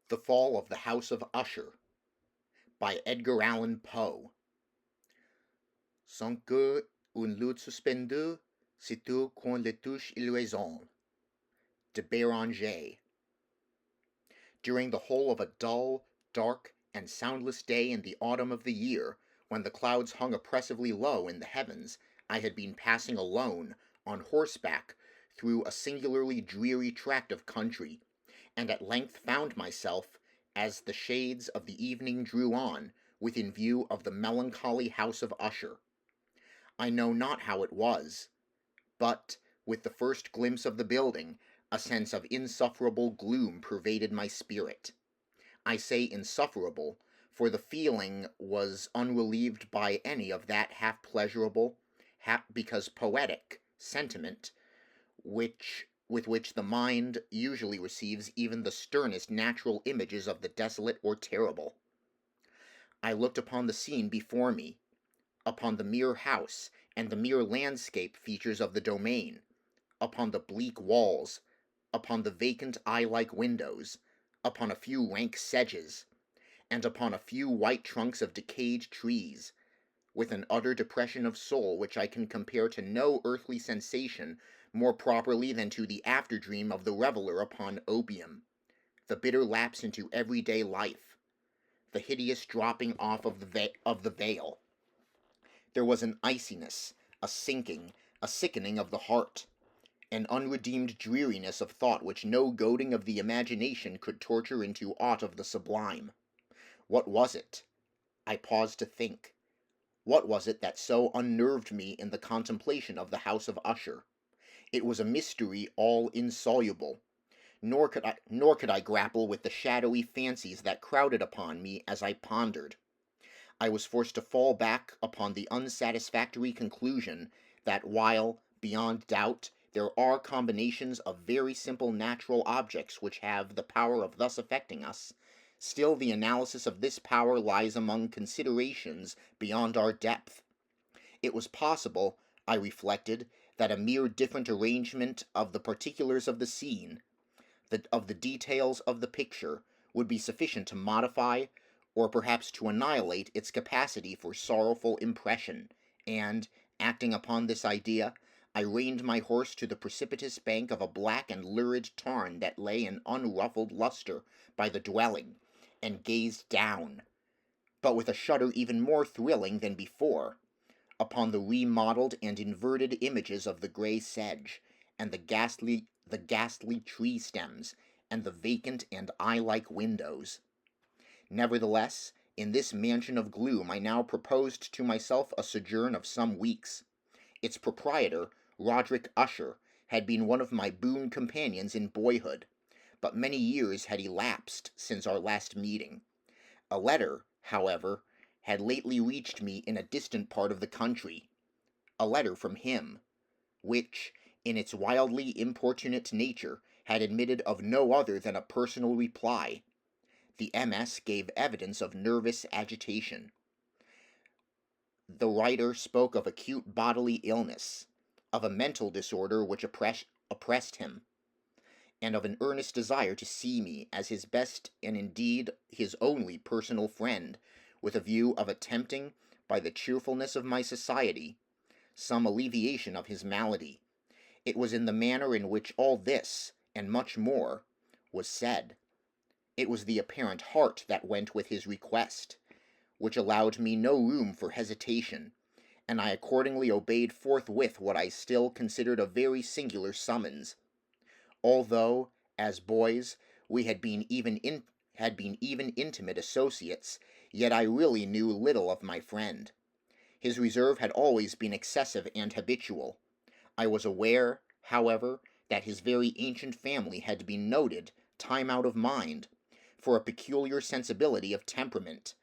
The Fall of the House of Usher by Edgar Allan Poe. Sans que une lutte suspendue, surtout quand les touches illusion. De Béranger. During the whole of a dull, dark, and soundless day in the autumn of the year, when the clouds hung oppressively low in the heavens, I had been passing alone, on horseback, through a singularly dreary tract of country, and at length found myself, as the shades of the evening drew on, within view of the melancholy house of Usher. I know not how it was, but, with the first glimpse of the building, a sense of insufferable gloom pervaded my spirit. I say insufferable, for the feeling was unrelieved by any of that half pleasurable, half because poetic, sentiment with which the mind usually receives even the sternest natural images of the desolate or terrible. I looked upon the scene before me, upon the mere house and the mere landscape features of the domain, upon the bleak walls, upon the vacant eye-like windows, upon a few rank sedges, and upon a few white trunks of decayed trees, with an utter depression of soul which I can compare to no earthly sensation more properly than to the after-dream of the reveller upon opium, the bitter lapse into everyday life, the hideous dropping off of the veil. There was an iciness, a sinking, a sickening of the heart, an unredeemed dreariness of thought which no goading of the imagination could torture into aught of the sublime. What was it? I paused to think. What was it that so unnerved me in the contemplation of the house of Usher? It was a mystery all insoluble, nor could I grapple with the shadowy fancies that crowded upon me as I pondered. I was forced to fall back upon the unsatisfactory conclusion that while, beyond doubt, there are combinations of very simple natural objects which have the power of thus affecting us, still the analysis of this power lies among considerations beyond our depth. It was possible, I reflected, that a mere different arrangement of the particulars of the scene, of the details of the picture, would be sufficient to modify, or perhaps to annihilate its capacity for sorrowful impression, and, acting upon this idea, I reined my horse to the precipitous bank of a black and lurid tarn that lay in unruffled lustre by the dwelling, and gazed down, but with a shudder even more thrilling than before, upon the remodelled and inverted images of the grey sedge, and the ghastly tree stems, and the vacant and eye-like windows. Nevertheless, in this mansion of gloom I now proposed to myself a sojourn of some weeks. Its proprietor, Roderick Usher, had been one of my boon companions in boyhood, but many years had elapsed since our last meeting. A letter, however, had lately reached me in a distant part of the country, a letter from him, which, in its wildly importunate nature, had admitted of no other than a personal reply. The MS gave evidence of nervous agitation. The writer spoke of acute bodily illness, of a mental disorder which oppressed him, and of an earnest desire to see me as his best and indeed his only personal friend, with a view of attempting, by the cheerfulness of my society, some alleviation of his malady. It was in the manner in which all this, and much more, was said. It was the apparent heart that went with his request, which allowed me no room for hesitation, and I accordingly obeyed forthwith what I still considered a very singular summons. Although, as boys, we had been even intimate associates, yet I really knew little of my friend. His reserve had always been excessive and habitual. I was aware, however, that his very ancient family had been noted, time out of mind, for a peculiar sensibility of temperament,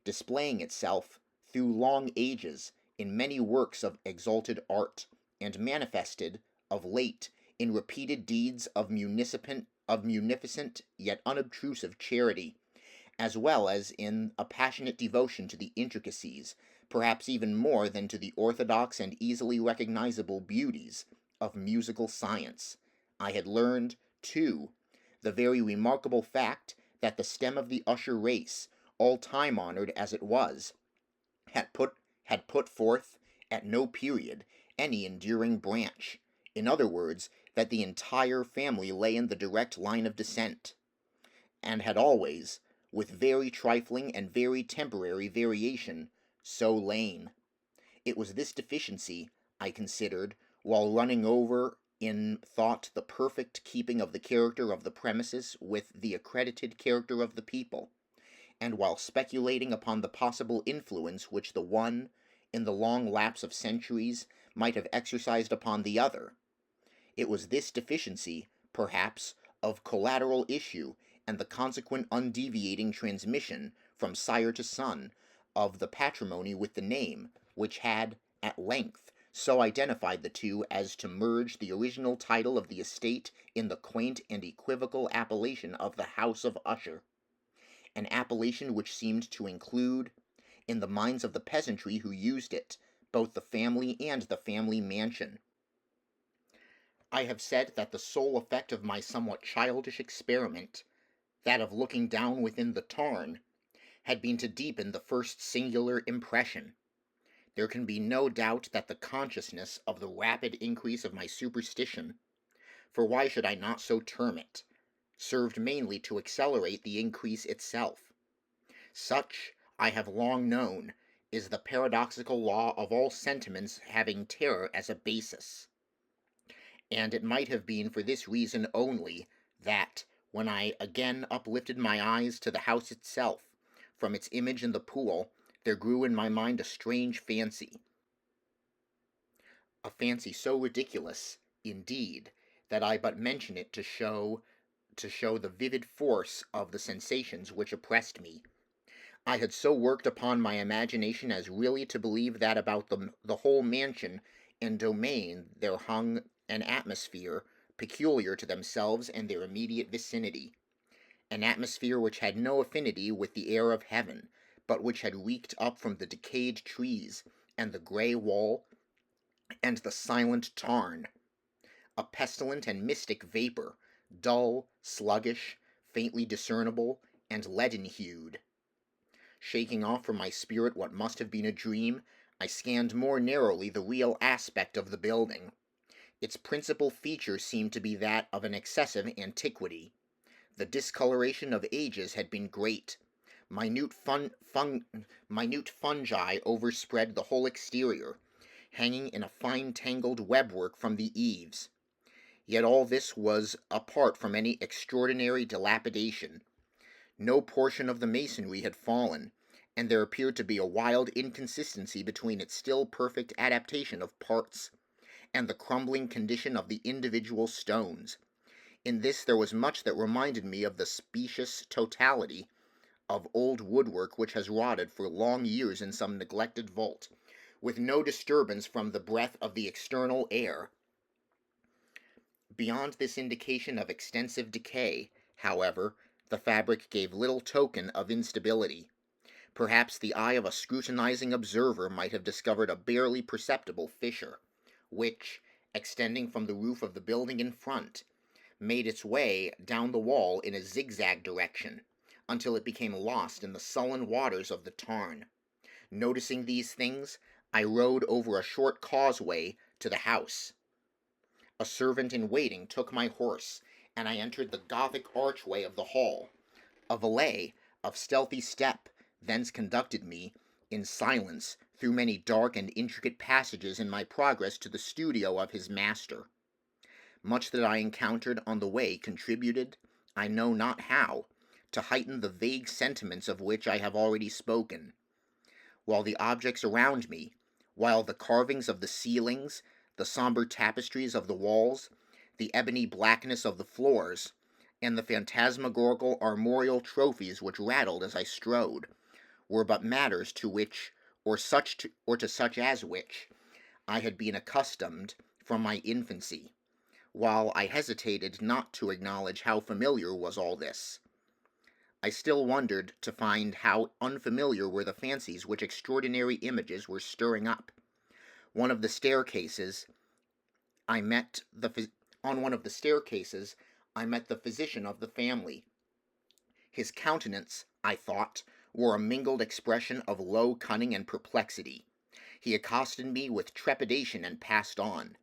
displaying itself, through long ages, in many works of exalted art, and manifested, of late, in repeated deeds of munificent yet unobtrusive charity, as well as in a passionate devotion to the intricacies, perhaps even more than to the orthodox and easily recognizable beauties, of musical science. I had learned, too, the very remarkable fact that the stem of the Usher race, all time-honored as it was, had put had put forth at no period any enduring branch. In other words, that the entire family lay in the direct line of descent, and had always, with very trifling and very temporary variation, so lain. It was this deficiency, I considered, while running over in thought the perfect keeping of the character of the premises with the accredited character of the people, and while speculating upon the possible influence which the one, in the long lapse of centuries, might have exercised upon the other. It was this deficiency, perhaps, of collateral issue, and the consequent undeviating transmission, from sire to son, of the patrimony with the name, which had, at length, so identified the two as to merge the original title of the estate in the quaint and equivocal appellation of the House of Usher, an appellation which seemed to include, in the minds of the peasantry who used it, both the family and the family mansion. I have said that the sole effect of my somewhat childish experiment, that of looking down within the tarn, had been to deepen the first singular impression. There can be no doubt that the consciousness of the rapid increase of my superstition, for why should I not so term it, served mainly to accelerate the increase itself. Such, I have long known, is the paradoxical law of all sentiments having terror as a basis. And it might have been for this reason only that, when I again uplifted my eyes to the house itself, from its image in the pool, there grew in my mind a strange fancy, a fancy so ridiculous, indeed, that I but mention it to show the vivid force of the sensations which oppressed me. I had so worked upon my imagination as really to believe that about the whole mansion and domain there hung an atmosphere peculiar to themselves and their immediate vicinity, an atmosphere which had no affinity with the air of heaven, but which had reeked up from the decayed trees, and the grey wall, and the silent tarn, a pestilent and mystic vapour, dull, sluggish, faintly discernible, and leaden-hued. Shaking off from my spirit what must have been a dream, I scanned more narrowly the real aspect of the building. Its principal feature seemed to be that of an excessive antiquity. The discoloration of ages had been great. Minute fungi overspread the whole exterior, hanging in a fine tangled webwork from the eaves. Yet all this was apart from any extraordinary dilapidation. No portion of the masonry had fallen, and there appeared to be a wild inconsistency between its still perfect adaptation of parts and the crumbling condition of the individual stones. In this there was much that reminded me of the specious totality of old woodwork which has rotted for long years in some neglected vault, with no disturbance from the breath of the external air. Beyond this indication of extensive decay, however, the fabric gave little token of instability. Perhaps the eye of a scrutinizing observer might have discovered a barely perceptible fissure, which, extending from the roof of the building in front, made its way down the wall in a zigzag direction, until it became lost in the sullen waters of the tarn. Noticing these things, I rode over a short causeway to the house. A servant in waiting took my horse, and I entered the Gothic archway of the hall. A valet, of stealthy step, thence conducted me, in silence, through many dark and intricate passages in my progress to the studio of his master. Much that I encountered on the way contributed, I know not how, to heighten the vague sentiments of which I have already spoken, while the objects around me, while the carvings of the ceilings, the sombre tapestries of the walls, the ebony blackness of the floors, and the phantasmagorical armorial trophies which rattled as I strode, were but matters to which, or to such as which, I had been accustomed from my infancy, while I hesitated not to acknowledge how familiar was all this. I still wondered to find how unfamiliar were the fancies which extraordinary images were stirring up. One of the staircases, I met the on one of the staircases, I met the physician of the family. His countenance, I thought, wore a mingled expression of low cunning and perplexity. He accosted me with trepidation and passed on.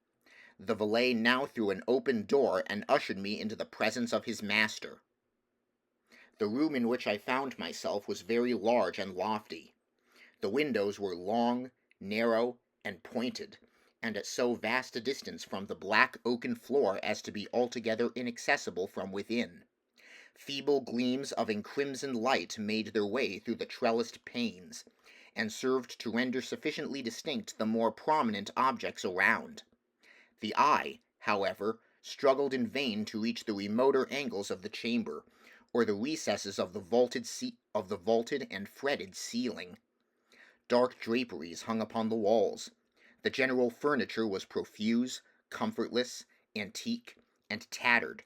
The valet now threw an open door and ushered me into the presence of his master. The room in which I found myself was very large and lofty. The windows were long, narrow, and pointed, and at so vast a distance from the black oaken floor as to be altogether inaccessible from within. Feeble gleams of encrimsoned light made their way through the trellised panes, and served to render sufficiently distinct the more prominent objects around. The eye, however, struggled in vain to reach the remoter angles of the chamber, or the recesses of the vaulted and fretted ceiling. Dark draperies hung upon the walls. The general furniture was profuse, comfortless, antique, and tattered.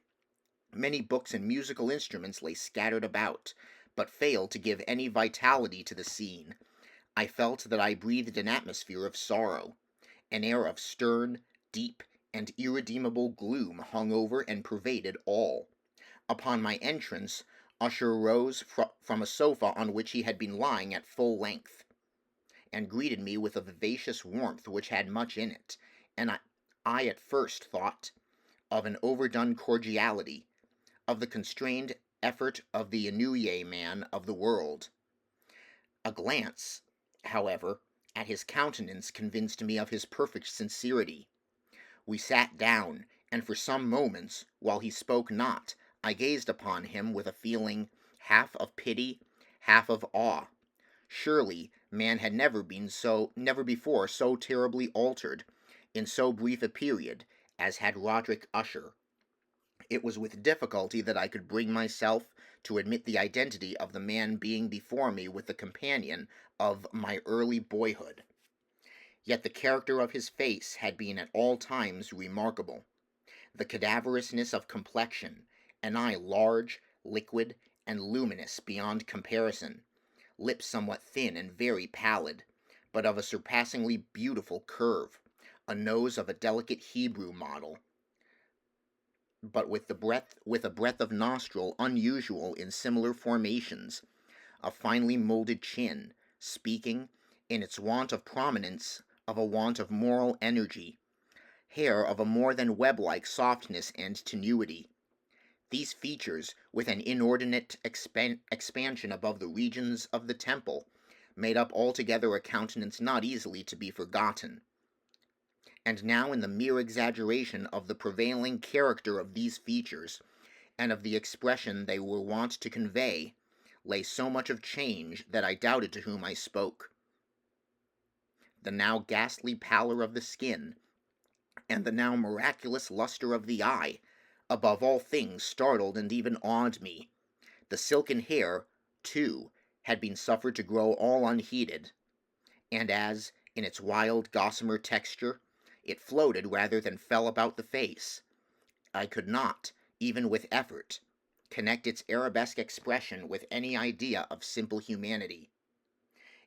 Many books and musical instruments lay scattered about, but failed to give any vitality to the scene. I felt that I breathed an atmosphere of sorrow. An air of stern, deep, and irredeemable gloom hung over and pervaded all. Upon my entrance, Usher rose from a sofa on which he had been lying at full length, and greeted me with a vivacious warmth which had much in it, and I at first thought of an overdone cordiality, of the constrained effort of the ennuyé man of the world. A glance, however, at his countenance convinced me of his perfect sincerity. We sat down, and for some moments, while he spoke not, I gazed upon him with a feeling half of pity, half of awe. Surely man had never before so terribly altered, in so brief a period, as had Roderick Usher. It was with difficulty that I could bring myself to admit the identity of the man being before me with the companion of my early boyhood. Yet the character of his face had been at all times remarkable. The cadaverousness of complexion, an eye large, liquid, and luminous beyond comparison, lips somewhat thin and very pallid, but of a surpassingly beautiful curve, a nose of a delicate Hebrew model, but with a breadth of nostril unusual in similar formations, a finely moulded chin, speaking, in its want of prominence, of a want of moral energy, hair of a more than web-like softness and tenuity. These features, with an inordinate expansion above the regions of the temple, made up altogether a countenance not easily to be forgotten. And now in the mere exaggeration of the prevailing character of these features, and of the expression they were wont to convey, lay so much of change that I doubted to whom I spoke. The now ghastly pallor of the skin, and the now miraculous lustre of the eye, above all things startled and even awed me. The silken hair, too, had been suffered to grow all unheeded, and as, in its wild gossamer texture, it floated rather than fell about the face, I could not, even with effort, connect its arabesque expression with any idea of simple humanity.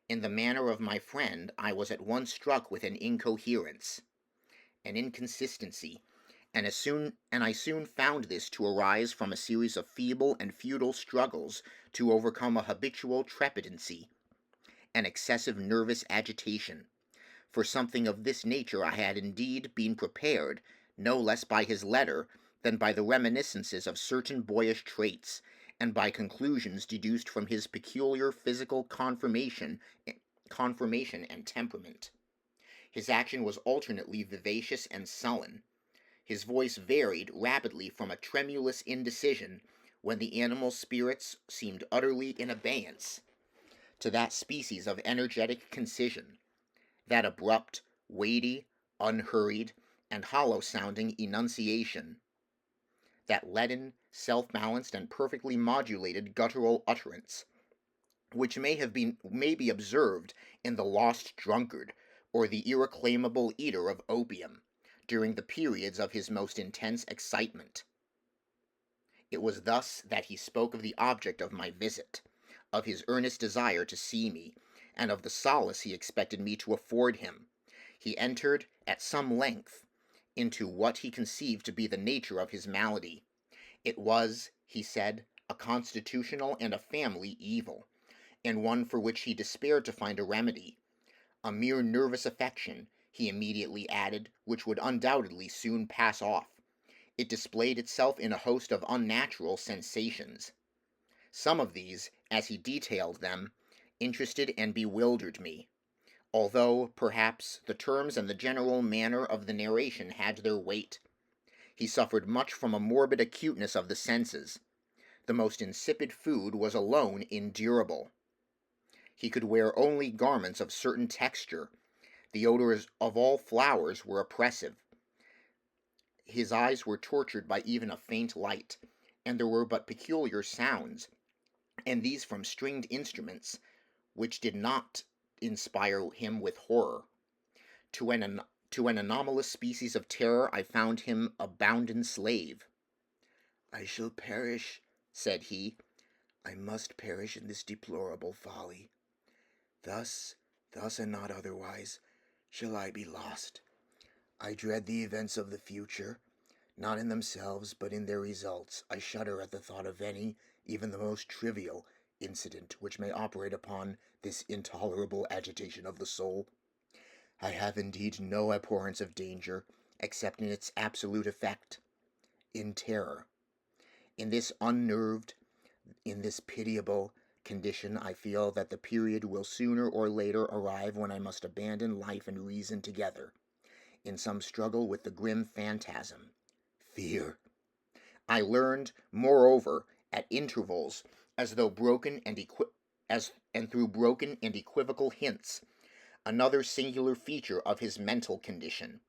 In the manner of my friend I was at once struck with an incoherence, an inconsistency, and I soon found this to arise from a series of feeble and futile struggles to overcome a habitual trepidancy, an excessive nervous agitation. For something of this nature I had indeed been prepared, no less by his letter than by the reminiscences of certain boyish traits, and by conclusions deduced from his peculiar physical conformation and temperament. His action was alternately vivacious and sullen. His voice varied rapidly from a tremulous indecision, when the animal spirits seemed utterly in abeyance, to that species of energetic concision, that abrupt, weighty, unhurried, and hollow-sounding enunciation, that leaden, self-balanced, and perfectly modulated guttural utterance, which may be observed in the lost drunkard, or the irreclaimable eater of opium, during the periods of his most intense excitement. It was thus that he spoke of the object of my visit, of his earnest desire to see me, and of the solace he expected me to afford him. He entered, at some length, into what he conceived to be the nature of his malady. It was, he said, a constitutional and a family evil, and one for which he despaired to find a remedy. A mere nervous affection, he immediately added, which would undoubtedly soon pass off. It displayed itself in a host of unnatural sensations. Some of these, as he detailed them, interested and bewildered me, although, perhaps, the terms and the general manner of the narration had their weight. He suffered much from a morbid acuteness of the senses. The most insipid food was alone endurable. He could wear only garments of certain texture. The odors of all flowers were oppressive. His eyes were tortured by even a faint light, and there were but peculiar sounds, and these from stringed instruments, which did not inspire him with horror. To an anomalous species of terror I found him a bounden slave. "I shall perish," said he. "I must perish in this deplorable folly. Thus and not otherwise, shall I be lost. I dread the events of the future, not in themselves, but in their results. I shudder at the thought of any, even the most trivial, incident which may operate upon this intolerable agitation of the soul. I have indeed no abhorrence of danger, except in its absolute effect, in terror. In this unnerved, in this pitiable condition, I feel that the period will sooner or later arrive when I must abandon life and reason together, in some struggle with the grim phantasm, fear. I learned, moreover, at intervals, as though broken and through broken and equivocal hints, another singular feature of his mental condition.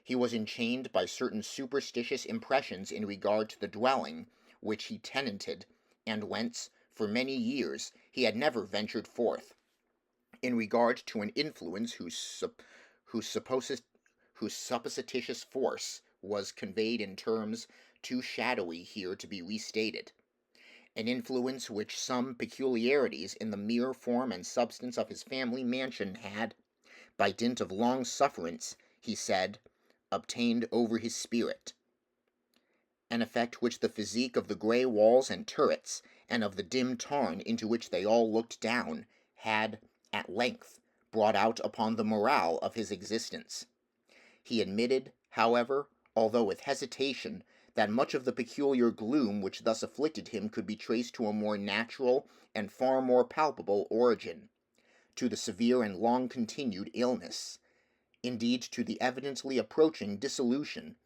He was enchained by certain superstitious impressions in regard to the dwelling which he tenanted, and whence, for many years, he had never ventured forth, in regard to an influence whose supposititious force was conveyed in terms too shadowy here to be restated, an influence which some peculiarities in the mere form and substance of his family mansion had, by dint of long sufferance, he said, obtained over his spirit, an effect which the physique of the grey walls and turrets, and of the dim tarn into which they all looked down, had, at length, brought out upon the morale of his existence. He admitted, however, although with hesitation, that much of the peculiar gloom which thus afflicted him could be traced to a more natural and far more palpable origin, to the severe and long-continued illness, indeed to the evidently approaching dissolution,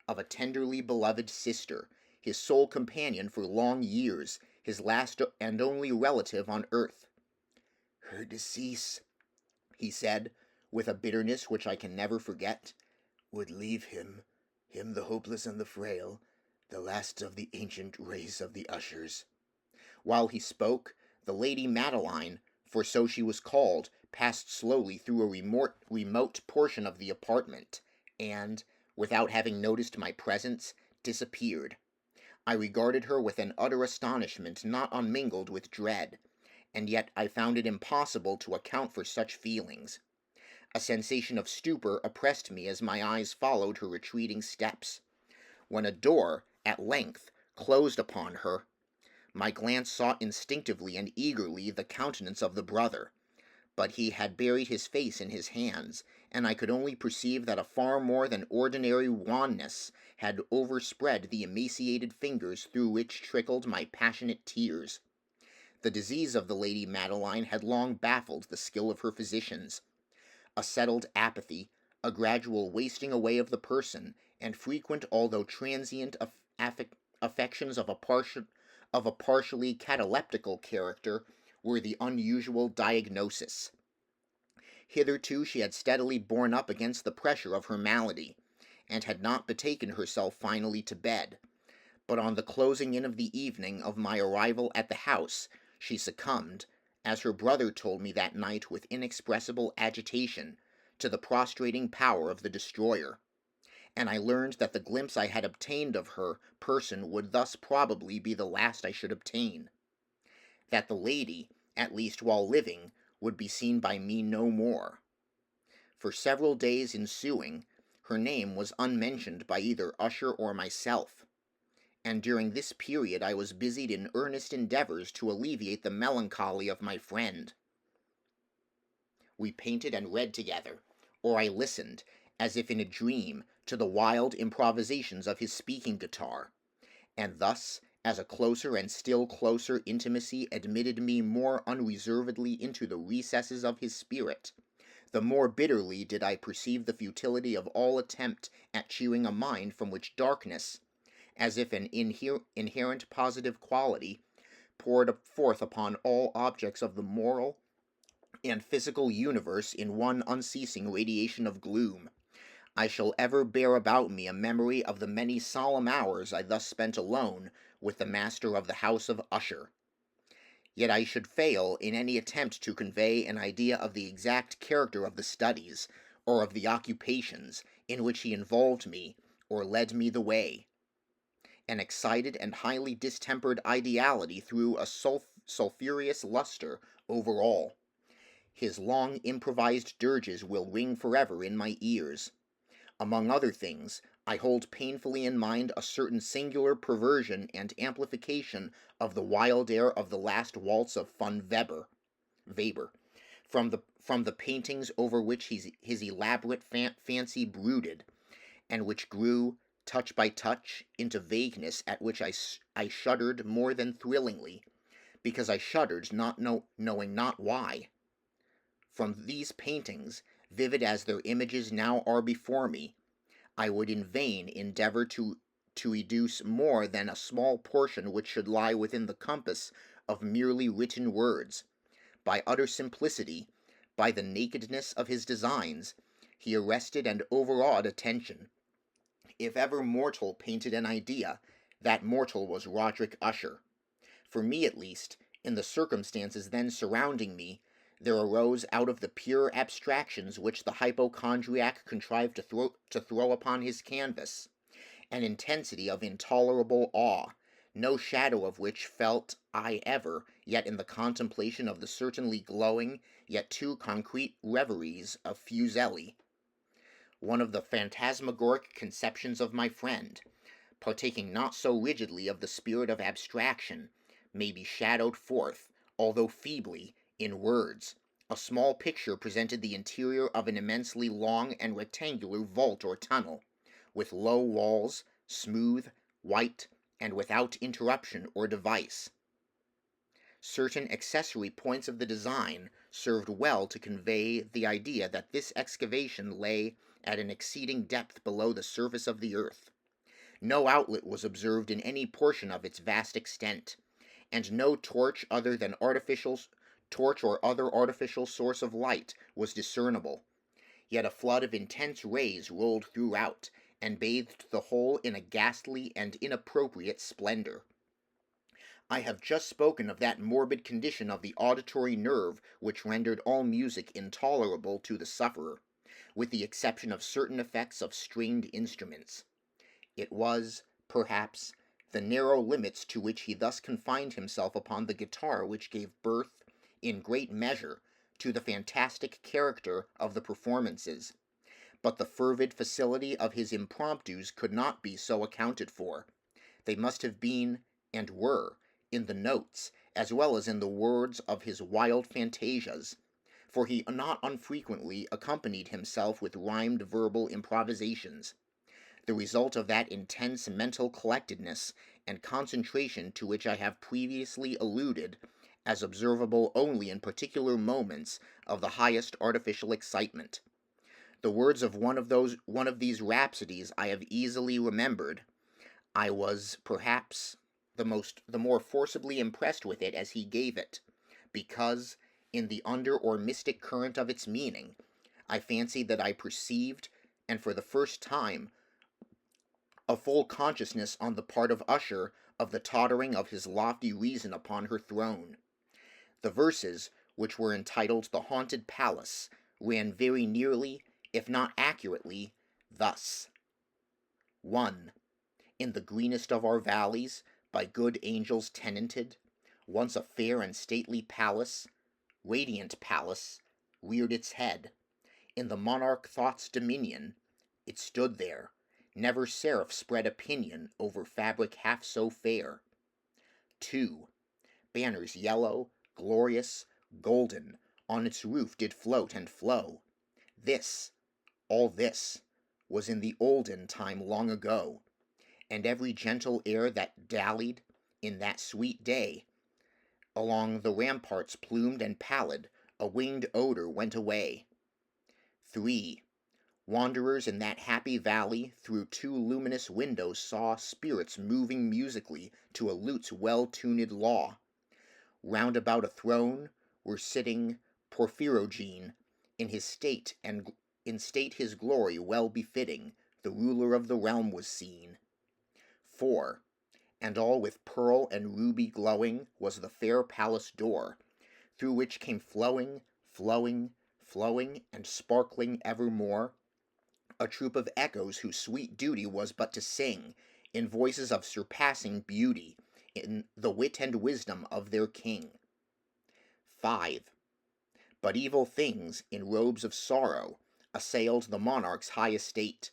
of a tenderly beloved sister, his sole companion for long years, his last and only relative on earth. "Her decease," he said, with a bitterness which I can never forget, "would leave him the hopeless and the frail, the last of the ancient race of the Ushers." While he spoke, the Lady Madeline, for so she was called, passed slowly through a remote portion of the apartment, and, without having noticed my presence, disappeared. I regarded her with an utter astonishment not unmingled with dread, and yet I found it impossible to account for such feelings. A sensation of stupor oppressed me as my eyes followed her retreating steps. When a door, at length, closed upon her, my glance sought instinctively and eagerly the countenance of the brother, but he had buried his face in his hands, and I could only perceive that a far more than ordinary wanness had overspread the emaciated fingers through which trickled my passionate tears. The disease of the Lady Madeline had long baffled the skill of her physicians. A settled apathy, a gradual wasting away of the person, and frequent although transient affections of a partially cataleptical character were the unusual diagnosis. Hitherto she had steadily borne up against the pressure of her malady, and had not betaken herself finally to bed, but on the closing in of the evening of my arrival at the house she succumbed, as her brother told me that night with inexpressible agitation, to the prostrating power of the destroyer, and I learned that the glimpse I had obtained of her person would thus probably be the last I should obtain. That the lady, at least while living, would be seen by me no more. For several days ensuing, her name was unmentioned by either Usher or myself, and during this period I was busied in earnest endeavors to alleviate the melancholy of my friend. We painted and read together, or I listened, as if in a dream, to the wild improvisations of his speaking guitar, and thus, as a closer and still closer intimacy admitted me more unreservedly into the recesses of his spirit, the more bitterly did I perceive the futility of all attempt at cheering a mind from which darkness, as if an inherent positive quality, poured forth upon all objects of the moral and physical universe in one unceasing radiation of gloom. I shall ever bear about me a memory of the many solemn hours I thus spent alone with the master of the house of Usher. Yet I should fail in any attempt to convey an idea of the exact character of the studies, or of the occupations, in which he involved me, or led me the way. An excited and highly distempered ideality threw a sulphureous lustre over all. His long improvised dirges will ring forever in my ears. Among other things, I hold painfully in mind a certain singular perversion and amplification of the wild air of the last waltz of Weber, from the paintings over which his elaborate fancy brooded, and which grew, touch by touch, into vagueness at which I shuddered more than thrillingly, because I shuddered knowing not why. From these paintings, vivid as their images now are before me, I would in vain endeavor to educe more than a small portion which should lie within the compass of merely written words. By utter simplicity, by the nakedness of his designs, he arrested and overawed attention. If ever mortal painted an idea, that mortal was Roderick Usher. For me at least, in the circumstances then surrounding me, there arose out of the pure abstractions which the hypochondriac contrived to throw upon his canvas, an intensity of intolerable awe, no shadow of which felt I ever, yet in the contemplation of the certainly glowing, yet too concrete reveries of Fuseli. One of the phantasmagoric conceptions of my friend, partaking not so rigidly of the spirit of abstraction, may be shadowed forth, although feebly, in words. A small picture presented the interior of an immensely long and rectangular vault or tunnel, with low walls, smooth, white, and without interruption or device. Certain accessory points of the design served well to convey the idea that this excavation lay at an exceeding depth below the surface of the earth. No outlet was observed in any portion of its vast extent, and no torch or other artificial source of light was discernible. Yet a flood of intense rays rolled throughout, and bathed the whole in a ghastly and inappropriate splendor. I have just spoken of that morbid condition of the auditory nerve which rendered all music intolerable to the sufferer, with the exception of certain effects of stringed instruments. It was, perhaps, the narrow limits to which he thus confined himself upon the guitar which gave birth, in great measure, to the fantastic character of the performances, but the fervid facility of his impromptus could not be so accounted for. They must have been, and were, in the notes, as well as in the words of his wild fantasias, for he not unfrequently accompanied himself with rhymed verbal improvisations, the result of that intense mental collectedness and concentration to which I have previously alluded, as observable only in particular moments of the highest artificial excitement. The words of one of these rhapsodies I have easily remembered. I was, perhaps, the more forcibly impressed with it as he gave it, because, in the under or mystic current of its meaning, I fancied that I perceived, and for the first time, a full consciousness on the part of Usher of the tottering of his lofty reason upon her throne. The verses, which were entitled The Haunted Palace, ran very nearly, if not accurately, thus: 1. In the greenest of our valleys, by good angels tenanted, once a fair and stately palace, radiant palace, reared its head. In the monarch thought's dominion, it stood there, Never seraph spread a pinion over fabric half so fair. 2. Banners yellow, glorious, golden, on its roof did float and flow. This, all this, was in the olden time long ago, and every gentle air that dallied in that sweet day along the ramparts plumed and pallid, a winged odor went away. 3. Wanderers in that happy valley through 2 luminous windows saw spirits moving musically to a lute's well-tuned law. Round about a throne were sitting Porphyrogene, in his state and in state his glory well befitting, the ruler of the realm was seen. 4. And all with pearl and ruby glowing was the fair palace door, through which came flowing, flowing, flowing, and sparkling evermore, a troop of echoes whose sweet duty was but to sing, in voices of surpassing beauty, in the wit and wisdom of their king. 5. But evil things, in robes of sorrow, assailed the monarch's high estate.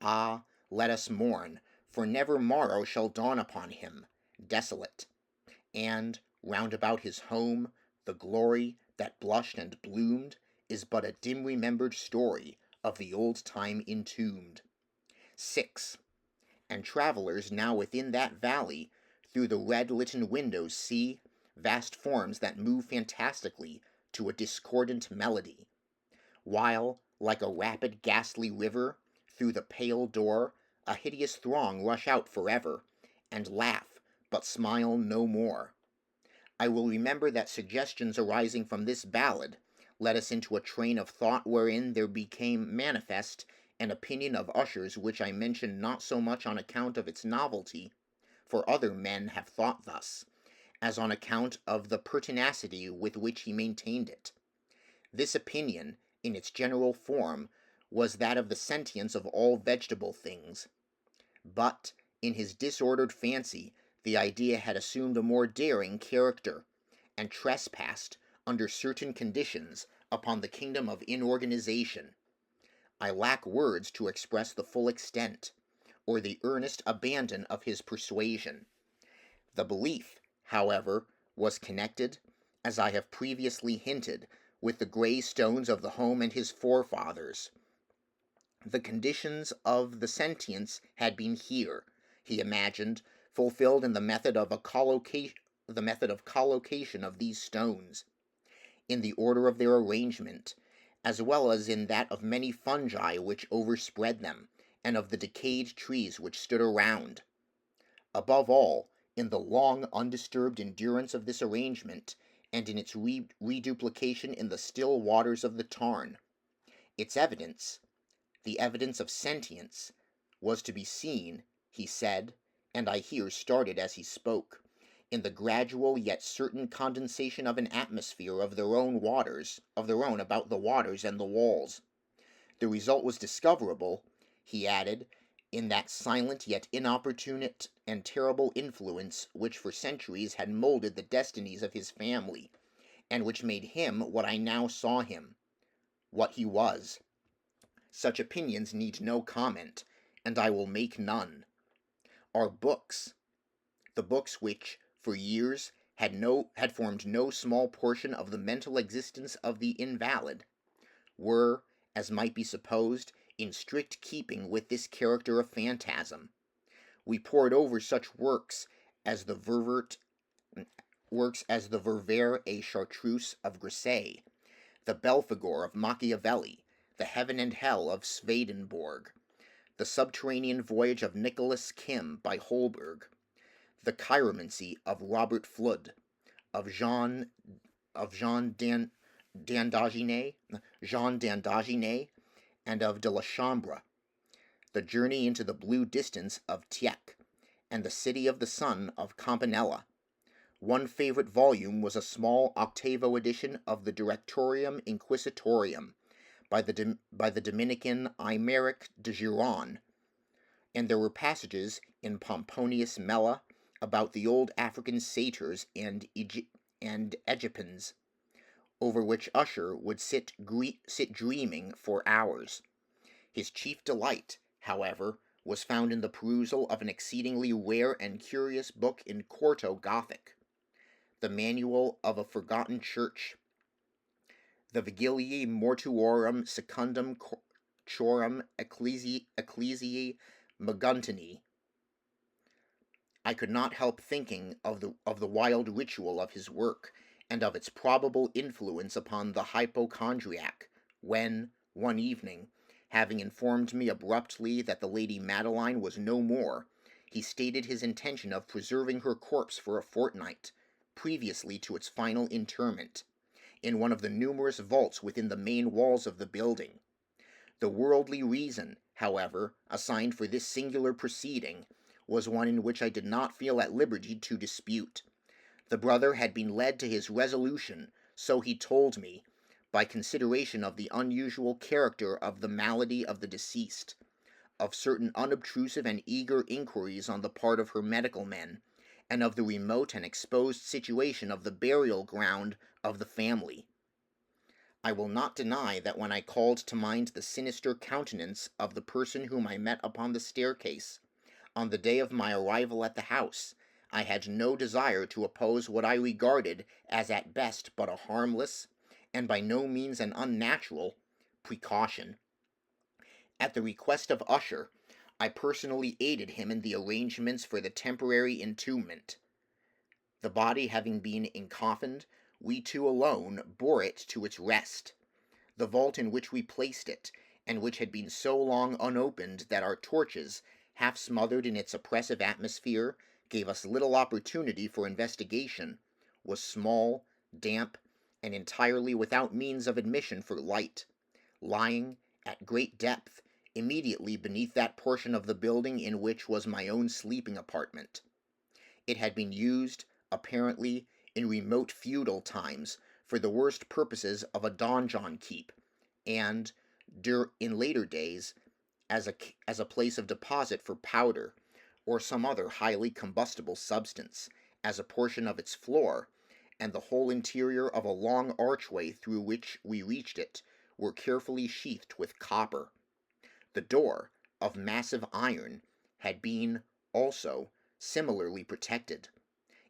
Ah, let us mourn, for never morrow shall dawn upon him, desolate. And, round about his home, the glory that blushed and bloomed is but a dim remembered story of the old time entombed. 6. And travelers now within that valley, through the red-litten windows see vast forms that move fantastically to a discordant melody, while, like a rapid ghastly river, through the pale door a hideous throng rush out forever, and laugh, but smile no more. I will remember that suggestions arising from this ballad led us into a train of thought wherein there became manifest an opinion of Usher's which I mention not so much on account of its novelty, for other men have thought thus, as on account of the pertinacity with which he maintained it. This opinion, in its general form, was that of the sentience of all vegetable things. But, in his disordered fancy, the idea had assumed a more daring character, and trespassed, under certain conditions, upon the kingdom of inorganization. I lack words to express the full extent, or the earnest abandon of his persuasion. The belief, however, was connected, as I have previously hinted, with the grey stones of the home and his forefathers. The conditions of the sentience had been here, he imagined, fulfilled in the method of collocation of these stones, in the order of their arrangement, as well as in that of many fungi which overspread them, and of the decayed trees which stood around. Above all, in the long undisturbed endurance of this arrangement, and in its reduplication in the still waters of the tarn. Its evidence, the evidence of sentience, was to be seen, he said, and I here started as he spoke, in the gradual yet certain condensation of an atmosphere of their own about the waters and the walls. The result was discoverable, he added, in that silent yet inopportune and terrible influence which for centuries had molded the destinies of his family, and which made him what I now saw him, what he was. Such opinions need no comment, and I will make none. Our books, the books which, for years, had formed no small portion of the mental existence of the invalid, were, as might be supposed, in strict keeping with this character of phantasm. We pored over such works as the Ververt et Chartreuse of Grisset, the Belphegor of Machiavelli, the Heaven and Hell of Swedenborg, the Subterranean Voyage of Nicholas Kim by Holberg, the Chiromancy of Robert Flood, of Jean Dandagine, and of de la Chambre, the Journey into the Blue Distance of Tieck, and the City of the Sun of Campanella. One favorite volume was a small octavo edition of the Directorium Inquisitorium by the Dominican Aymeric de Giron, and there were passages in Pomponius Mela about the old African satyrs and Egyptians, over which Usher would sit dreaming for hours. His chief delight, however, was found in the perusal of an exceedingly rare and curious book in quarto Gothic, the Manual of a Forgotten Church, the Vigiliae Mortuorum Secundum Chorum Ecclesiae Maguntini. I could not help thinking of the wild ritual of his work, and of its probable influence upon the hypochondriac, when, one evening, having informed me abruptly that the Lady Madeline was no more, he stated his intention of preserving her corpse for a fortnight, previously to its final interment, in one of the numerous vaults within the main walls of the building. The worldly reason, however, assigned for this singular proceeding was one in which I did not feel at liberty to dispute. The brother had been led to his resolution, so he told me, by consideration of the unusual character of the malady of the deceased, of certain unobtrusive and eager inquiries on the part of her medical men, and of the remote and exposed situation of the burial ground of the family. I will not deny that when I called to mind the sinister countenance of the person whom I met upon the staircase, on the day of my arrival at the house, I had no desire to oppose what I regarded as at best but a harmless, and by no means an unnatural, precaution. At the request of Usher, I personally aided him in the arrangements for the temporary entombment. The body having been encoffined, we two alone bore it to its rest. The vault in which we placed it, and which had been so long unopened that our torches, half smothered in its oppressive atmosphere, gave us little opportunity for investigation, was small, damp, and entirely without means of admission for light, lying, at great depth, immediately beneath that portion of the building in which was my own sleeping apartment. It had been used, apparently, in remote feudal times, for the worst purposes of a donjon keep, and, in later days, as a place of deposit for powder, or some other highly combustible substance, as a portion of its floor, and the whole interior of a long archway through which we reached it, were carefully sheathed with copper. The door, of massive iron, had been, also, similarly protected.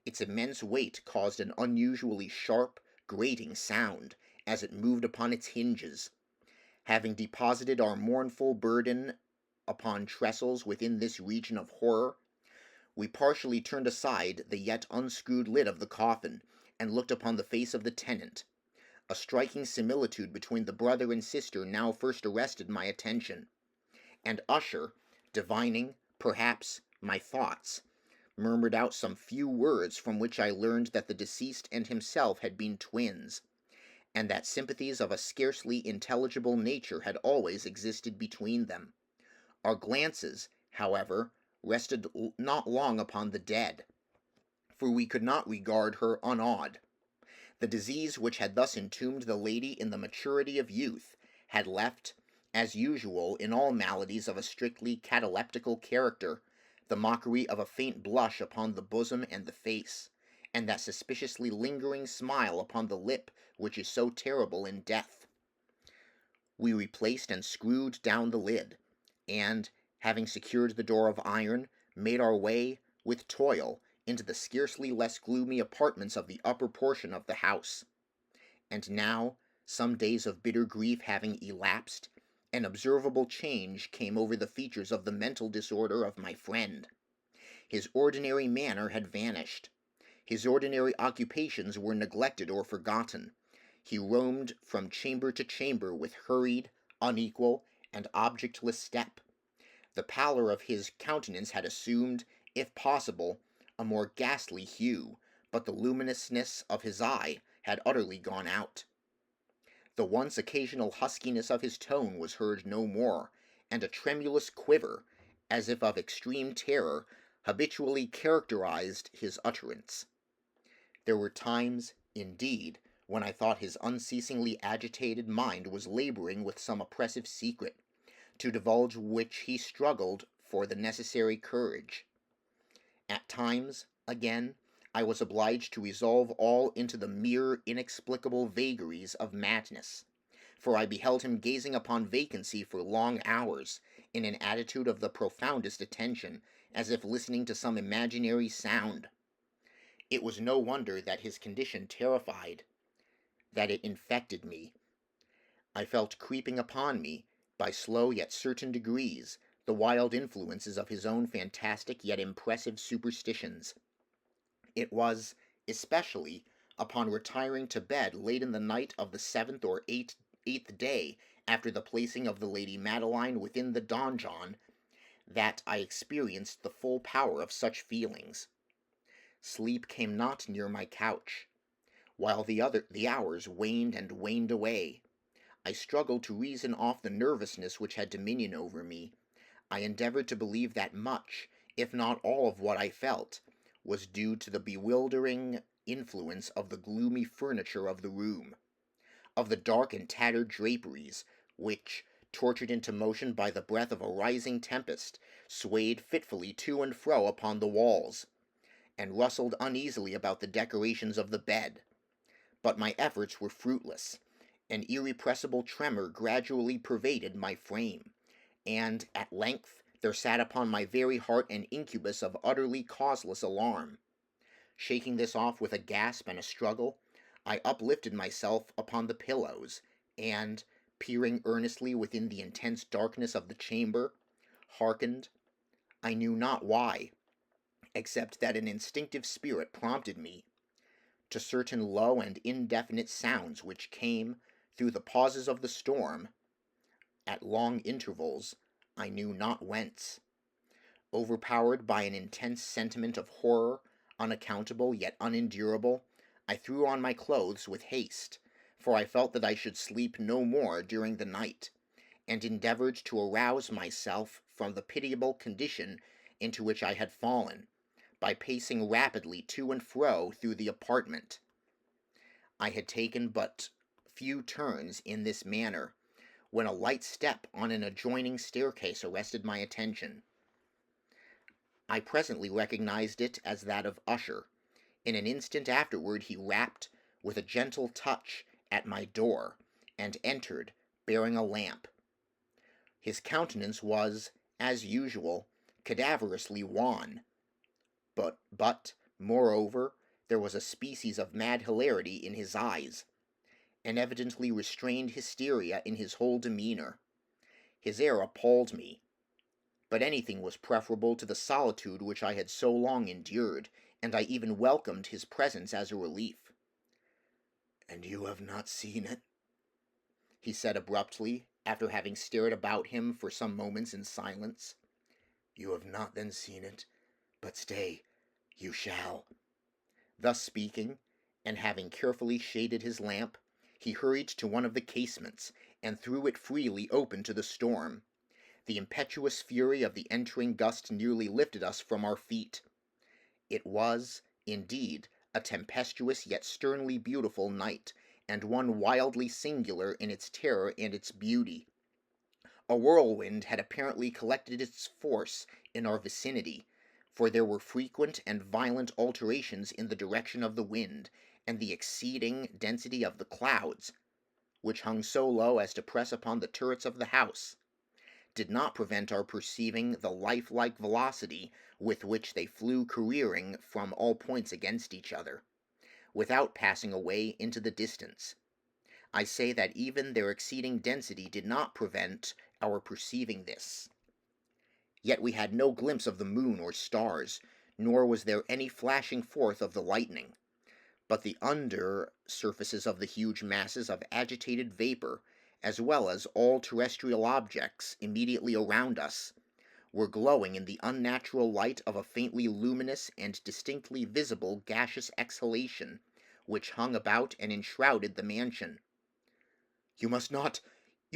Its immense weight caused an unusually sharp, grating sound as it moved upon its hinges. Having deposited our mournful burden upon trestles within this region of horror, we partially turned aside the yet unscrewed lid of the coffin, and looked upon the face of the tenant. A striking similitude between the brother and sister now first arrested my attention, and Usher, divining, perhaps, my thoughts, murmured out some few words from which I learned that the deceased and himself had been twins, and that sympathies of a scarcely intelligible nature had always existed between them. Our glances, however, rested not long upon the dead, for we could not regard her unawed. The disease which had thus entombed the lady in the maturity of youth had left, as usual in all maladies of a strictly cataleptical character, the mockery of a faint blush upon the bosom and the face, and that suspiciously lingering smile upon the lip which is so terrible in death. We replaced and screwed down the lid, and, having secured the door of iron, made our way, with toil, into the scarcely less gloomy apartments of the upper portion of the house. And now, some days of bitter grief having elapsed, an observable change came over the features of the mental disorder of my friend. His ordinary manner had vanished. His ordinary occupations were neglected or forgotten. He roamed from chamber to chamber with hurried, unequal, and objectless step. The pallor of his countenance had assumed, if possible, a more ghastly hue, but the luminousness of his eye had utterly gone out. The once occasional huskiness of his tone was heard no more, and a tremulous quiver, as if of extreme terror, habitually characterized his utterance. There were times, indeed, when I thought his unceasingly agitated mind was laboring with some oppressive secret, to divulge which he struggled for the necessary courage. At times, again, I was obliged to resolve all into the mere inexplicable vagaries of madness, for I beheld him gazing upon vacancy for long hours, in an attitude of the profoundest attention, as if listening to some imaginary sound. It was no wonder that his condition terrified, that it infected me. I felt creeping upon me, by slow yet certain degrees, the wild influences of his own fantastic yet impressive superstitions. It was, especially, upon retiring to bed late in the night of the 7th or 8th day after the placing of the Lady Madeline within the donjon, that I experienced the full power of such feelings. Sleep came not near my couch, while the hours waned and waned away. I struggled to reason off the nervousness which had dominion over me. I endeavored to believe that much, if not all of what I felt, was due to the bewildering influence of the gloomy furniture of the room, of the dark and tattered draperies, which, tortured into motion by the breath of a rising tempest, swayed fitfully to and fro upon the walls, and rustled uneasily about the decorations of the bed. But my efforts were fruitless. An irrepressible tremor gradually pervaded my frame, and, at length, there sat upon my very heart an incubus of utterly causeless alarm. Shaking this off with a gasp and a struggle, I uplifted myself upon the pillows, and, peering earnestly within the intense darkness of the chamber, hearkened, I knew not why, except that an instinctive spirit prompted me, to certain low and indefinite sounds which came, through the pauses of the storm, at long intervals, I knew not whence. Overpowered by an intense sentiment of horror, unaccountable yet unendurable, I threw on my clothes with haste, for I felt that I should sleep no more during the night, and endeavored to arouse myself from the pitiable condition into which I had fallen, by pacing rapidly to and fro through the apartment. I had taken but few turns in this manner, when a light step on an adjoining staircase arrested my attention. I presently recognized it as that of Usher. In an instant afterward he rapped, with a gentle touch, at my door, and entered, bearing a lamp. His countenance was, as usual, cadaverously wan, but, moreover, there was a species of mad hilarity in his eyes, an evidently restrained hysteria in his whole demeanour. His air appalled me, but anything was preferable to the solitude which I had so long endured, and I even welcomed his presence as a relief. "And you have not seen it?" he said abruptly, after having stared about him for some moments in silence. "You have not then seen it? But stay, you shall." Thus speaking, and having carefully shaded his lamp, he hurried to one of the casements, and threw it freely open to the storm. The impetuous fury of the entering gust nearly lifted us from our feet. It was, indeed, a tempestuous yet sternly beautiful night, and one wildly singular in its terror and its beauty. A whirlwind had apparently collected its force in our vicinity, for there were frequent and violent alterations in the direction of the wind, and the exceeding density of the clouds, which hung so low as to press upon the turrets of the house, did not prevent our perceiving the lifelike velocity with which they flew careering from all points against each other, without passing away into the distance. I say that even their exceeding density did not prevent our perceiving this. Yet we had no glimpse of the moon or stars, nor was there any flashing forth of the lightning, but the under surfaces of the huge masses of agitated vapor, as well as all terrestrial objects immediately around us, were glowing in the unnatural light of a faintly luminous and distinctly visible gaseous exhalation, which hung about and enshrouded the mansion. You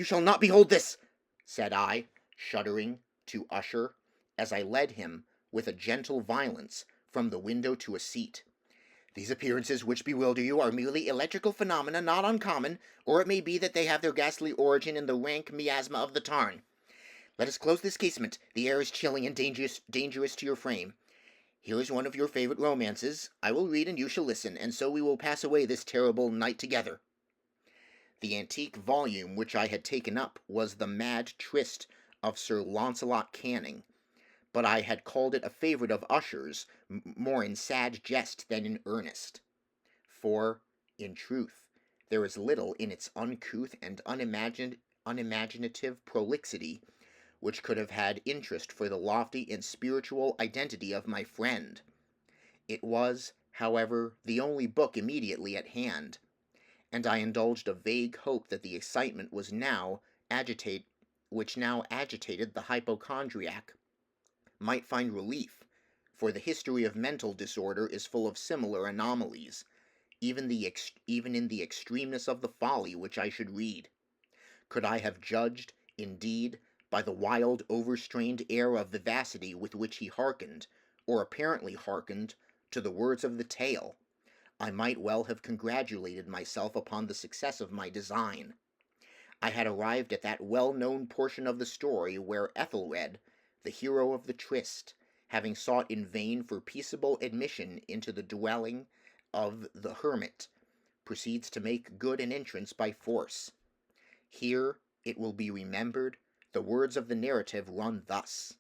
shall not behold this," said I, shuddering, to Usher, as I led him, with a gentle violence, from the window to a seat. "These appearances which bewilder you are merely electrical phenomena not uncommon, or it may be that they have their ghastly origin in the rank miasma of the tarn. Let us close this casement. The air is chilling and dangerous to your frame. Here is one of your favorite romances. I will read and you shall listen, and so we will pass away this terrible night together." The antique volume which I had taken up was The Mad Tryst of Sir Launcelot Canning, but I had called it a favourite of Usher's, more in sad jest than in earnest. For, in truth, there is little in its uncouth and unimaginative prolixity which could have had interest for the lofty and spiritual identity of my friend. It was, however, the only book immediately at hand, and I indulged a vague hope that the excitement which now agitated the hypochondriac might find relief, for the history of mental disorder is full of similar anomalies, even in the extremeness of the folly which I should read. Could I have judged, indeed, by the wild, overstrained air of vivacity with which he hearkened, or apparently hearkened, to the words of the tale, I might well have congratulated myself upon the success of my design. I had arrived at that well-known portion of the story where Ethelred, the hero of the tryst, having sought in vain for peaceable admission into the dwelling of the hermit, proceeds to make good an entrance by force. Here, it will be remembered, the words of the narrative run thus: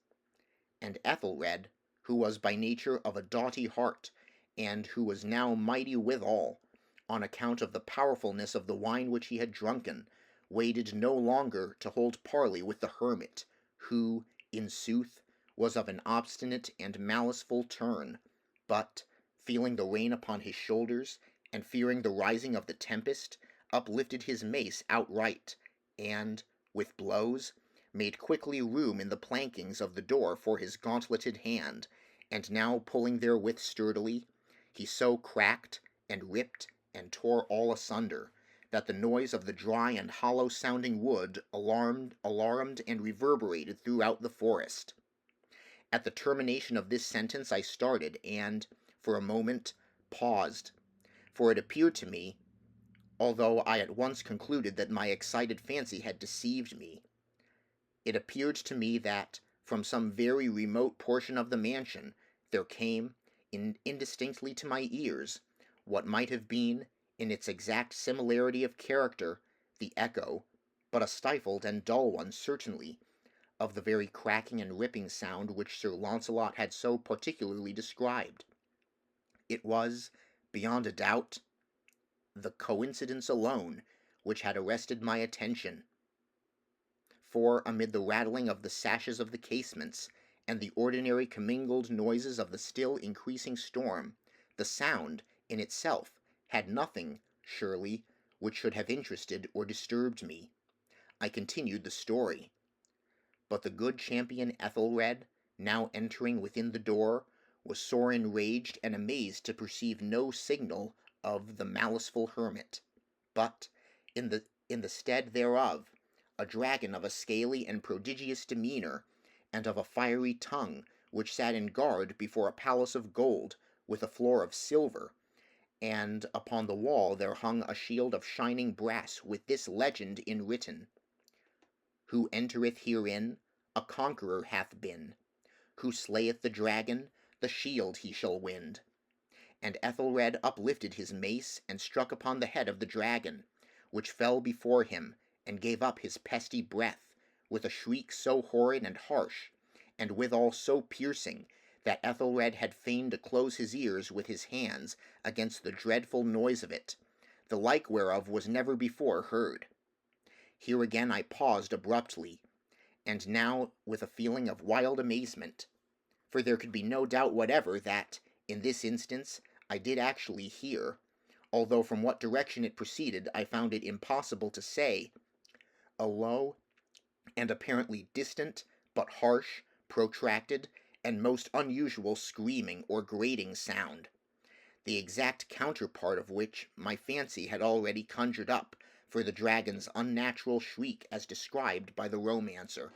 And Ethelred, who was by nature of a doughty heart, and who was now mighty withal, on account of the powerfulness of the wine which he had drunken, waited no longer to hold parley with the hermit, who, in sooth, was of an obstinate and maliceful turn, but, feeling the rain upon his shoulders, and fearing the rising of the tempest, uplifted his mace outright, and, with blows, made quickly room in the plankings of the door for his gauntleted hand, and now pulling therewith sturdily, he so cracked, and ripped, and tore all asunder, that the noise of the dry and hollow-sounding wood alarmed and reverberated throughout the forest. At the termination of this sentence I started, and, for a moment, paused, for it appeared to me, although I at once concluded that my excited fancy had deceived me, it appeared to me that, from some very remote portion of the mansion, there came, indistinctly to my ears, what might have been, in its exact similarity of character, the echo, but a stifled and dull one certainly, of the very cracking and ripping sound which Sir Launcelot had so particularly described. It was, beyond a doubt, the coincidence alone which had arrested my attention, for amid the rattling of the sashes of the casements, and the ordinary commingled noises of the still increasing storm, the sound, in itself, had nothing, surely, which should have interested or disturbed me. I continued the story. But the good champion Ethelred, now entering within the door, was sore enraged and amazed to perceive no signal of the maliceful hermit, but, in the stead thereof, a dragon of a scaly and prodigious demeanour, and of a fiery tongue, which sat in guard before a palace of gold, with a floor of silver, and upon the wall there hung a shield of shining brass with this legend enwritten: Who entereth herein, a conqueror hath been. Who slayeth the dragon, the shield he shall win. And Ethelred uplifted his mace and struck upon the head of the dragon, which fell before him, and gave up his pesty breath, with a shriek so horrid and harsh, and withal so piercing, that Ethelred had fain to close his ears with his hands against the dreadful noise of it, the like whereof was never before heard. Here again I paused abruptly, and now with a feeling of wild amazement, for there could be no doubt whatever that, in this instance, I did actually hear, although from what direction it proceeded I found it impossible to say, a low and apparently distant, but harsh, protracted, and most unusual screaming or grating sound, the exact counterpart of which my fancy had already conjured up for the dragon's unnatural shriek as described by the romancer.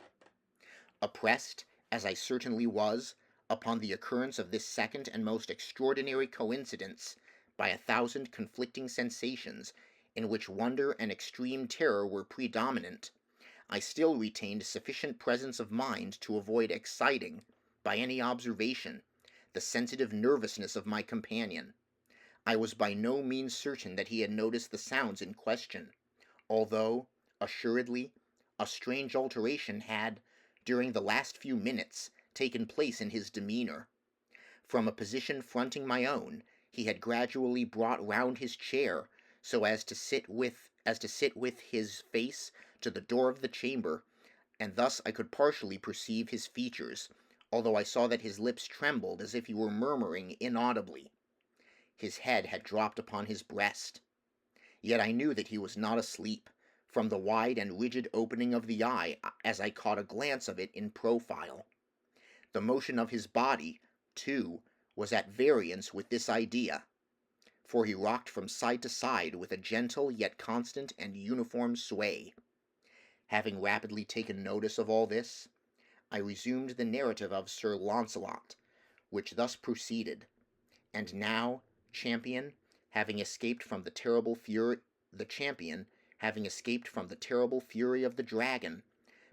Oppressed, as I certainly was, upon the occurrence of this second and most extraordinary coincidence, by 1,000 conflicting sensations, in which wonder and extreme terror were predominant, I still retained sufficient presence of mind to avoid exciting, by any observation, the sensitive nervousness of my companion. I was by no means certain that he had noticed the sounds in question, although, assuredly, a strange alteration had, during the last few minutes, taken place in his demeanour. From a position fronting my own, he had gradually brought round his chair, so as to sit with his face to the door of the chamber, and thus I could partially perceive his features, although I saw that his lips trembled as if he were murmuring inaudibly. His head had dropped upon his breast. Yet I knew that he was not asleep, from the wide and rigid opening of the eye, as I caught a glance of it in profile. The motion of his body, too, was at variance with this idea, for he rocked from side to side with a gentle yet constant and uniform sway. Having rapidly taken notice of all this, I resumed the narrative of Sir Launcelot, which thus proceeded: and now, champion, having escaped from the terrible fury of the dragon,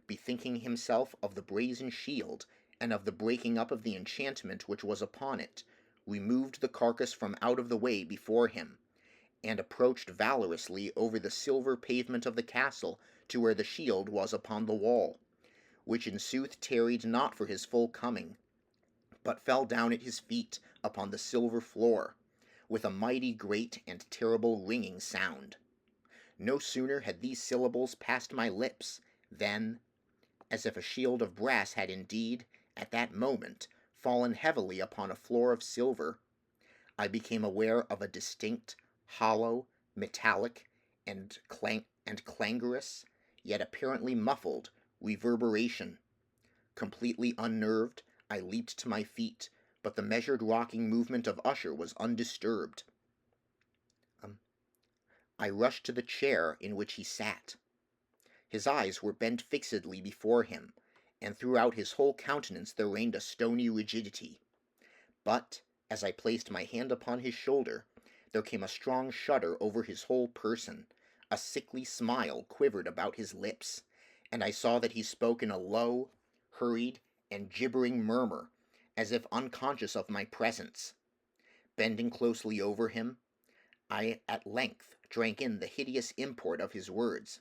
bethinking himself of the brazen shield, and of the breaking up of the enchantment which was upon it, removed the carcass from out of the way before him, and approached valorously over the silver pavement of the castle to where the shield was upon the wall, which in sooth tarried not for his full coming, but fell down at his feet upon the silver floor, with a mighty great and terrible ringing sound. No sooner had these syllables passed my lips, than, as if a shield of brass had indeed, at that moment, fallen heavily upon a floor of silver, I became aware of a distinct, hollow, metallic, and clangorous, yet apparently muffled, reverberation. Completely unnerved, I leaped to my feet, but the measured rocking movement of Usher was undisturbed. I rushed to the chair in which he sat. His eyes were bent fixedly before him, and throughout his whole countenance there reigned a stony rigidity. But, as I placed my hand upon his shoulder, there came a strong shudder over his whole person, a sickly smile quivered about his lips, and I saw that he spoke in a low, hurried, and gibbering murmur, as if unconscious of my presence. Bending closely over him, I at length drank in the hideous import of his words.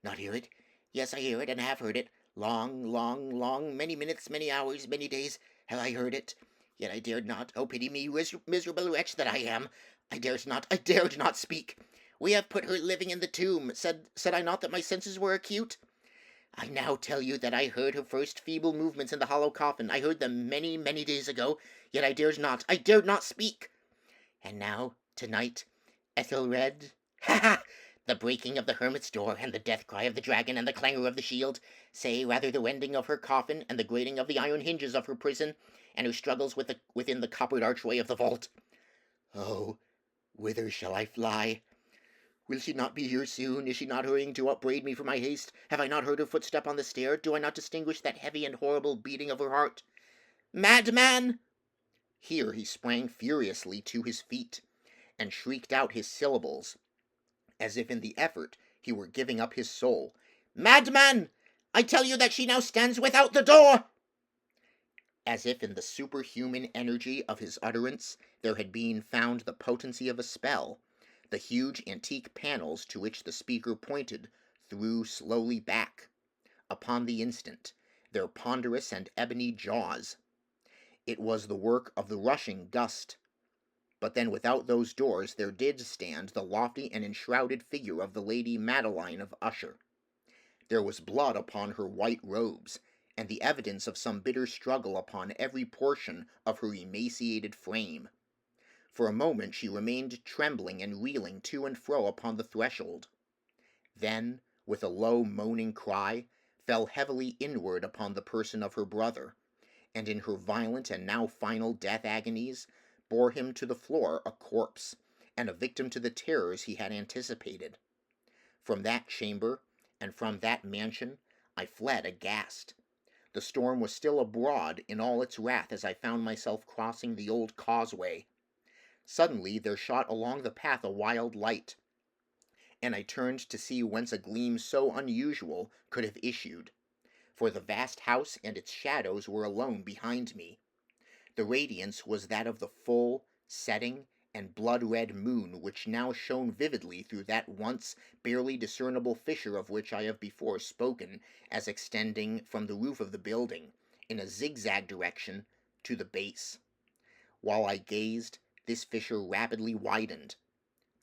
"Not hear it? Yes, I hear it, and have heard it. Long, many minutes, many hours, many days, have I heard it. Yet I dared not. Oh, pity me, miserable wretch that I am! I dared not speak. We have put her living in the tomb. Said I not that my senses were acute? I now tell you that I heard her first feeble movements in the hollow coffin. I heard them many days ago, yet I dared not speak. And now, tonight, Ethelred, ha! The breaking of the hermit's door, and the death cry of the dragon, and the clangor of the shield, say rather the rending of her coffin, and the grating of the iron hinges of her prison, and her struggles within the coppered archway of the vault. Oh, whither shall I fly? Will she not be here soon? Is she not hurrying to upbraid me for my haste? Have I not heard her footstep on the stair? Do I not distinguish that heavy and horrible beating of her heart? Madman!" Here he sprang furiously to his feet, and shrieked out his syllables, as if in the effort he were giving up his soul. "Madman! I tell you that she now stands without the door!" As if in the superhuman energy of his utterance there had been found the potency of a spell, the huge antique panels to which the speaker pointed threw slowly back, upon the instant, their ponderous and ebony jaws. It was the work of the rushing gust. But then without those doors there did stand the lofty and enshrouded figure of the Lady Madeline of Usher. There was blood upon her white robes, and the evidence of some bitter struggle upon every portion of her emaciated frame. For a moment she remained trembling and reeling to and fro upon the threshold. Then, with a low moaning cry, fell heavily inward upon the person of her brother, and in her violent and now final death agonies, bore him to the floor a corpse, and a victim to the terrors he had anticipated. From that chamber, and from that mansion, I fled aghast. The storm was still abroad in all its wrath as I found myself crossing the old causeway. Suddenly there shot along the path a wild light, and I turned to see whence a gleam so unusual could have issued, for the vast house and its shadows were alone behind me. The radiance was that of the full, setting, and blood-red moon which now shone vividly through that once barely discernible fissure of which I have before spoken as extending from the roof of the building, in a zigzag direction, to the base. While I gazed, this fissure rapidly widened.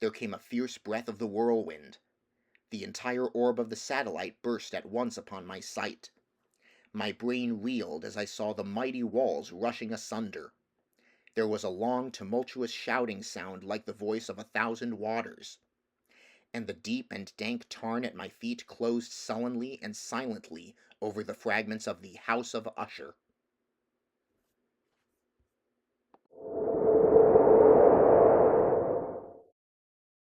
There came a fierce breath of the whirlwind. The entire orb of the satellite burst at once upon my sight. My brain reeled as I saw the mighty walls rushing asunder. There was a long, tumultuous shouting sound like the voice of 1,000 waters, and the deep and dank tarn at my feet closed sullenly and silently over the fragments of the House of Usher.